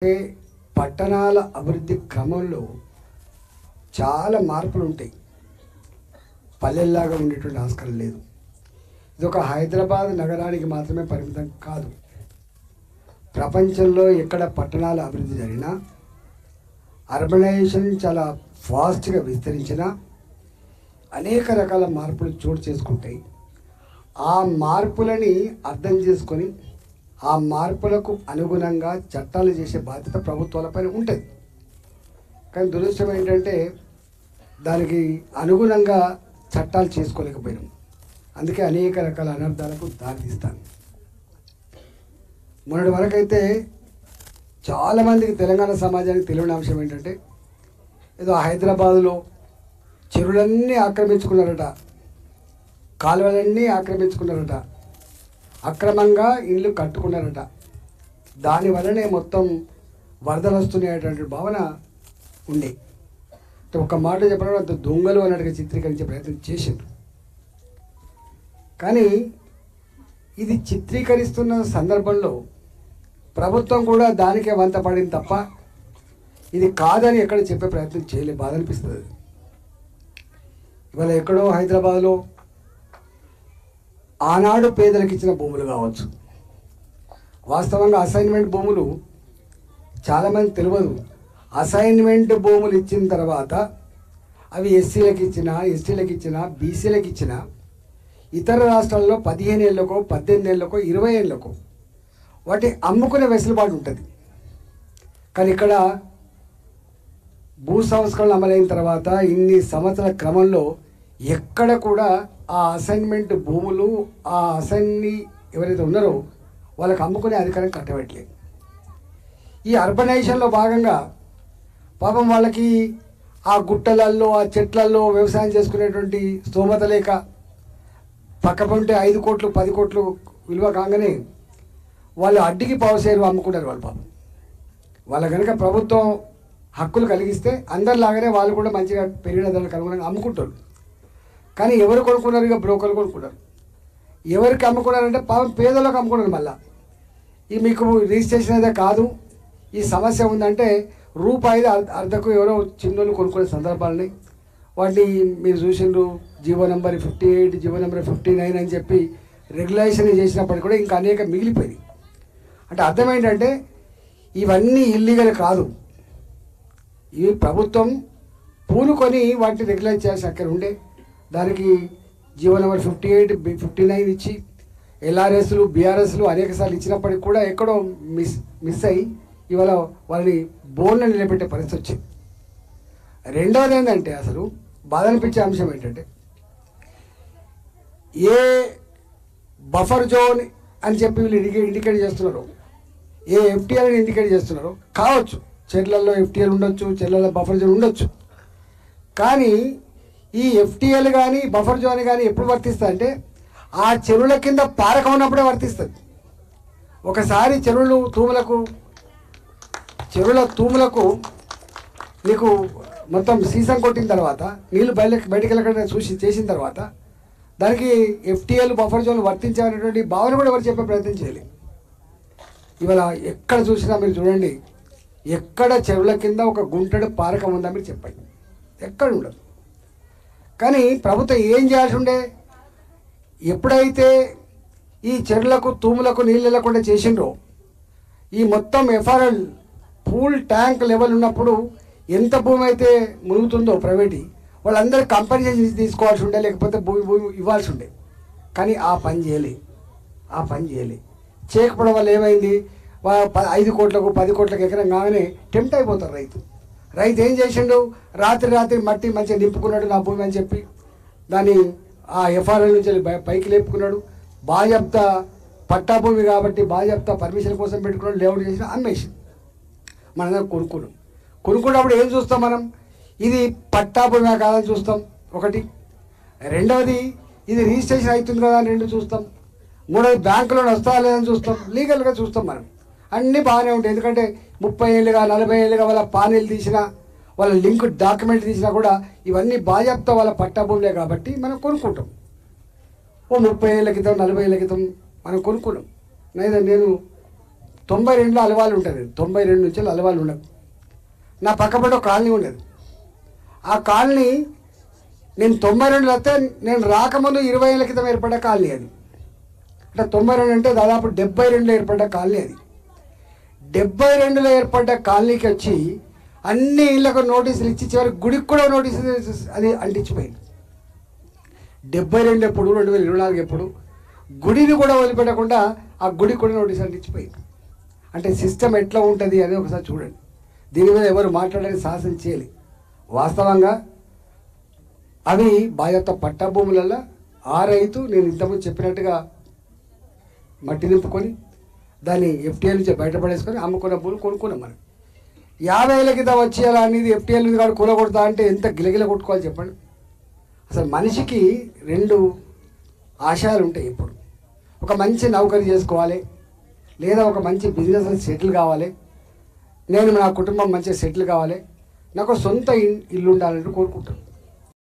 పట్టణాల అభివృద్ధి క్రమంలో చాలా మార్పులు ఉంటాయి. పల్లెల్లాగా ఉండేటువంటి ఆస్కారం లేదు. ఇది ఒక హైదరాబాద్ నగరానికి మాత్రమే పరిమితం కాదు. ప్రపంచంలో ఎక్కడ పట్టణాల అభివృద్ధి జరిగినా, అర్బనైజేషన్ చాలా ఫాస్ట్గా విస్తరించిన అనేక రకాల మార్పులు చోటు చేసుకుంటాయి. ఆ మార్పులని అర్థం చేసుకొని ఆ మార్పులకు అనుగుణంగా చట్టాలు చేసే బాధ్యత ప్రభుత్వాలపైన ఉంటుంది. కానీ దురదృష్టం ఏంటంటే దానికి అనుగుణంగా చట్టాలు చేసుకోలేకపోయినాం. అందుకే అనేక రకాల అనర్థాలకు దారితీస్తాను. మొన్నటి వరకైతే చాలామందికి తెలంగాణ సమాజానికి తెలియని అంశం ఏంటంటే, ఏదో హైదరాబాదులో చెరువులన్నీ ఆక్రమించుకున్నారట, కాలువలన్నీ ఆక్రమించుకున్నారట, అక్రమంగా ఇళ్ళు కట్టుకున్నారట, దానివల్లనే మొత్తం వరదలు వస్తున్నాయటువంటి భావన ఉండే. ఒక మాట చెప్పడం అంత దొంగలు అన్నట్టుగా చిత్రీకరించే ప్రయత్నం చేసిండ్రు. కానీ ఇది చిత్రీకరిస్తున్న సందర్భంలో ప్రభుత్వం కూడా దానికే వంత పడింది తప్ప ఇది కాదని ఎక్కడ చెప్పే ప్రయత్నం చేయలేదు. బాధ అనిపిస్తుంది. ఇవాళ ఎక్కడో హైదరాబాద్లో ఆనాడు పేదలకు ఇచ్చిన భూములు కావచ్చు, వాస్తవంగా అసైన్మెంట్ భూములు చాలామంది తెలియదు. అసైన్మెంట్ భూములు ఇచ్చిన తర్వాత అవి ఎస్సీలకు ఇచ్చిన, ఎస్టీలకు ఇచ్చిన, బీసీలకు ఇచ్చిన, ఇతర రాష్ట్రాల్లో 15 ఏళ్ళకో 18 ఏళ్ళకో 20 ఏళ్ళకో వాటి అమ్ముకునే వెసులుబాటు ఉంటుంది. కానీ ఇక్కడ భూ సంస్కరణలు అమలైన తర్వాత ఇన్ని సంవత్సరాల క్రమంలో ఎక్కడ కూడా ఆ అసైన్మెంట్ భూములు, ఆ అసైన్ని ఎవరైతే ఉన్నారో వాళ్ళకి అమ్ముకునే అధికారం కట్టబెట్టలేదు. ఈ అర్బనైజేషన్లో భాగంగా పాపం వాళ్ళకి ఆ గుట్టలల్లో, ఆ చెట్లల్లో వ్యవసాయం చేసుకునేటువంటి స్తోమత లేక పక్కపంటే 5 కోట్లు 10 కోట్లు విలువ కాగానే వాళ్ళు అడ్డికి పావుసేరు అమ్ముకుంటారు. వాళ్ళు పాపం వాళ్ళ కనుక ప్రభుత్వం హక్కులు కలిగిస్తే అందరిలాగానే వాళ్ళు కూడా మంచిగా పెరిగిన ధరలకు అనుగుణంగా అమ్ముకుంటారు. కానీ ఎవరు కొనుక్కున్నారు? ఇక బ్రోకర్లు కొనుక్కున్నారు. ఎవరికి అమ్ముకున్నారంటే పాపం పేదలకు అమ్ముకున్నారు. మళ్ళీ ఈ మీకు రిజిస్ట్రేషన్ అయితే కాదు, ఈ సమస్య ఉందంటే రూపాయి అర్ధకు ఎవరో చిన్నోళ్ళు కొనుక్కునే సందర్భాలని వాటిని మీరు చూసిండ్రు. జీవో నెంబర్ 58, జీవో నెంబర్ 59 అని చెప్పి రెగ్యులేషన్ చేసినప్పటికీ కూడా ఇంకా అనేక మిగిలిపోయింది. అంటే అర్థం ఏంటంటే ఇవన్నీ ఇల్లీగల్ కాదు, ఇవి ప్రభుత్వం పూనుకొని వాటిని రెగ్యులైజ్ చేయాల్సిన అక్కడ ఉండే. దానికి జీవో నెంబర్ 58, 59 ఇచ్చి ఎల్ఆర్ఎస్లు, బీఆర్ఎస్లు అనేక సార్లు ఇచ్చినప్పటికి కూడా ఎక్కడో మిస్ అయ్యి ఇవాళ వాళ్ళని బోన్లో నిలబెట్టే పరిస్థితి వచ్చింది. రెండవది ఏంటంటే అసలు బాధ అనిపించే అంశం ఏంటంటే, ఏ బఫర్ జోన్ అని చెప్పి వీళ్ళు ఇండికేట్ చేస్తున్నారు, ఏ ఎఫ్టీఎల్ని ఇండికేట్ చేస్తున్నారో కావచ్చు. చెర్లలో ఎఫ్టీఎల్ ఉండొచ్చు, చెర్లలో బఫర్ జోన్ ఉండొచ్చు. కానీ ఈ ఎఫ్టీఎల్ కానీ బఫర్ జోన్ కానీ ఎప్పుడు వర్తిస్తుంది అంటే ఆ చెరువుల కింద పారకం ఉన్నప్పుడే వర్తిస్తుంది. ఒకసారి చెరువుల తూములకు నీకు మొత్తం సీసం కొట్టిన తర్వాత నీళ్ళు బయటకు వెళ్ళకుండా చేసిన తర్వాత దానికి ఎఫ్టీఎల్ బఫర్ జోన్ వర్తించాలనేటువంటి భావన కూడా ఎవరు చెప్పే ప్రయత్నం చేయలేదు. ఇవాళ ఎక్కడ చూసినా మీరు చూడండి, ఎక్కడ చెరువుల కింద ఒక గుంటడు పారకం ఉందా మీరు చెప్పండి, ఎక్కడ ఉండదు. కానీ ప్రభుత్వం ఏం చేయాల్సి ఉండే, ఎప్పుడైతే ఈ చెరువులకు తూములకు నీళ్ళు వెళ్ళకుండా చేసిండ్రో, ఈ మొత్తం ఎఫ్ఆర్ఎల్ పూల్ ట్యాంక్ లెవెల్ ఉన్నప్పుడు ఎంత భూమి అయితే మునుగుతుందో ప్రైవేట్ వాళ్ళందరూ కంపెన్సేషన్ తీసుకోవాల్సి ఉండే, లేకపోతే భూమి ఇవ్వాల్సి ఉండే. కానీ ఆ పని చేయలే. చేయకపోవడం వల్ల ఏమైంది, 5 కోట్లకు 10 కోట్లకు ఎకరం కాగానే టెంప్ట్ అయిపోతారు రైతు ఏం చేసిండు, రాత్రి మట్టి మంచిగా నింపుకున్నాడు నా భూమి అని చెప్పి దాన్ని ఆ ఎఫ్ఆర్ఎల్ నుంచి పైకి లేపుకున్నాడు. బాజప్తా పట్టా భూమి కాబట్టి బాజప్తా పర్మిషన్ కోసం పెట్టుకున్నాడు, లేఅవుట్ చేసిన అమ్మేసి మన కొనుక్కున్నప్పుడు ఏం చూస్తాం మనం, ఇది పట్టా భూమి కాదని చూస్తాం ఒకటి. రెండవది ఇది రిజిస్ట్రేషన్ అవుతుంది కదా అని 2 చూస్తాం. మూడవది బ్యాంకులో వస్తా లేదని చూస్తాం, లీగల్గా చూస్తాం. మనం అన్నీ బాగానే ఉంటాయి. ఎందుకంటే 30 ఏళ్ళుగా 40 ఏళ్ళుగా వాళ్ళ పానీలు తీసినా, వాళ్ళ లింక్ డాక్యుమెంట్ తీసినా కూడా ఇవన్నీ బాజాప్తా వాళ్ళ పట్టా భూములే కాబట్టి మనం కొనుక్కుంటాం. ఓ 30 ఏళ్ళ క్రితం 40 ఏళ్ళ క్రితం మనం కొనుక్కున్నాం. నేను 92లో అలవాలు ఉంటుంది, 92 నుంచి అలవాలు ఉండదు. నా పక్కపడి ఒక కాలనీ ఉండదు. ఆ కాలనీ నేను 92లో వస్తే నేను రాకముందు 20 ఏళ్ళ క్రితం ఏర్పడ్డ కాలనీ అది. అంటే 92 అంటే దాదాపు 72లో ఏర్పడ్డ కాలనీ అది. 72లో ఏర్పడ్డ కాలనీకి వచ్చి అన్ని ఇళ్ళకు నోటీసులు ఇచ్చి చివరికి గుడికి కూడా నోటీసులు అది అంటించిపోయింది. 72 ఎప్పుడు, 2024 ఎప్పుడు, గుడిని కూడా వదిలిపెట్టకుండా ఆ గుడికి కూడా నోటీసులు అంటించిపోయింది. అంటే సిస్టమ్ ఎట్లా ఉంటుంది అని ఒకసారి చూడండి. దీని మీద ఎవరు మాట్లాడడానికి సాహసం చేయాలి. వాస్తవంగా అవి బాధ్యత పట్టా భూములలో ఆ రైతు నేను ఇంతకుముందు చెప్పినట్టుగా మట్టి నింపుకొని దాన్ని ఎఫ్టీఎల్ నుంచి బయటపడేసుకొని అమ్ముకున్న భూములు కొనుక్కున్నాం. మనం 50 ఏళ్ళ కింద వచ్చేయాలా అనేది ఎఫ్టీఎల్ నుంచి కాదు కూలగొడతా అంటే ఎంత గిలగిల కొట్టుకోవాలి చెప్పండి. అసలు మనిషికి 2 ఆశయాలు ఉంటాయి. ఇప్పుడు ఒక మంచి నౌకరీ చేసుకోవాలి, లేదా ఒక మంచి బిజినెస్ సెటిల్ కావాలి, నేను నా కుటుంబం మంచిగా సెటిల్ కావాలి, నాకు సొంత ఇల్లు ఉండాలని కోరుకుంటాను.